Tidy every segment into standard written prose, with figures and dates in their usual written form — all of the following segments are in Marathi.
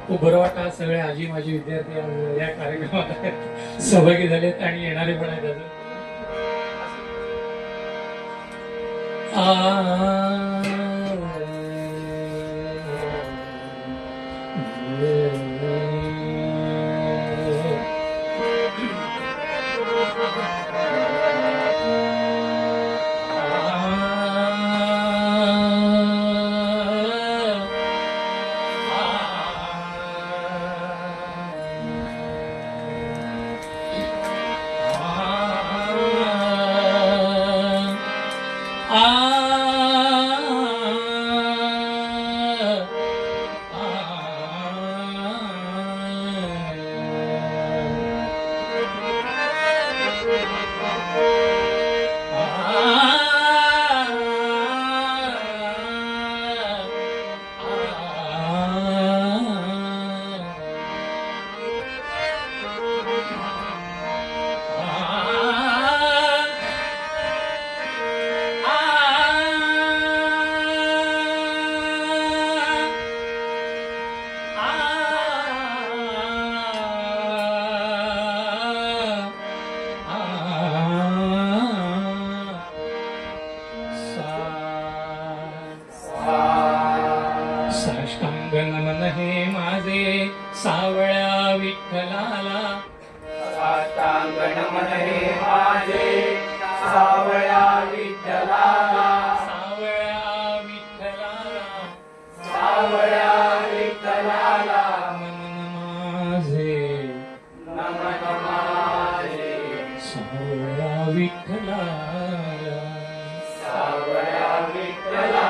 खूप बरं वाटतं. सगळे आजी माझे विद्यार्थी आज या कार्यक्रमात सहभागी झालेत आणि येणारे पण आहेत अजून. साष्टांग नमन हे माझे सावळ्या विठ्ठलाला. साष्टांग नमन हे माझे सावळ्या विठ्ठलाला. सावळ्या विठ्ठलाला. सावळ्या विठ्ठलाला. नमन माझे. नमन माझे सावळ्या विठ्ठलाला. सावळ्या विठ्ठलाला.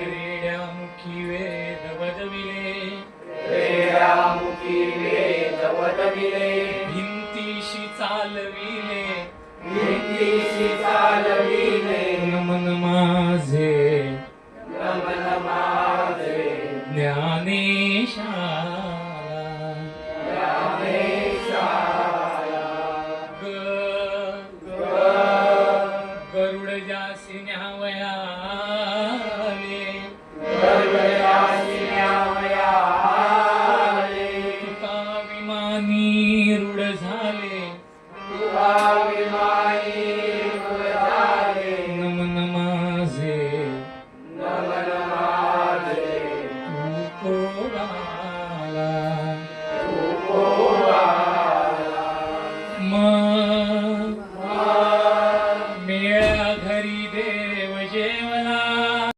रेड्यामुखी वेद वदविले. रेड्यामुखी वेद वदविले. भिंतीशी चालविले. भिंतीशी चालविले. नमन माझे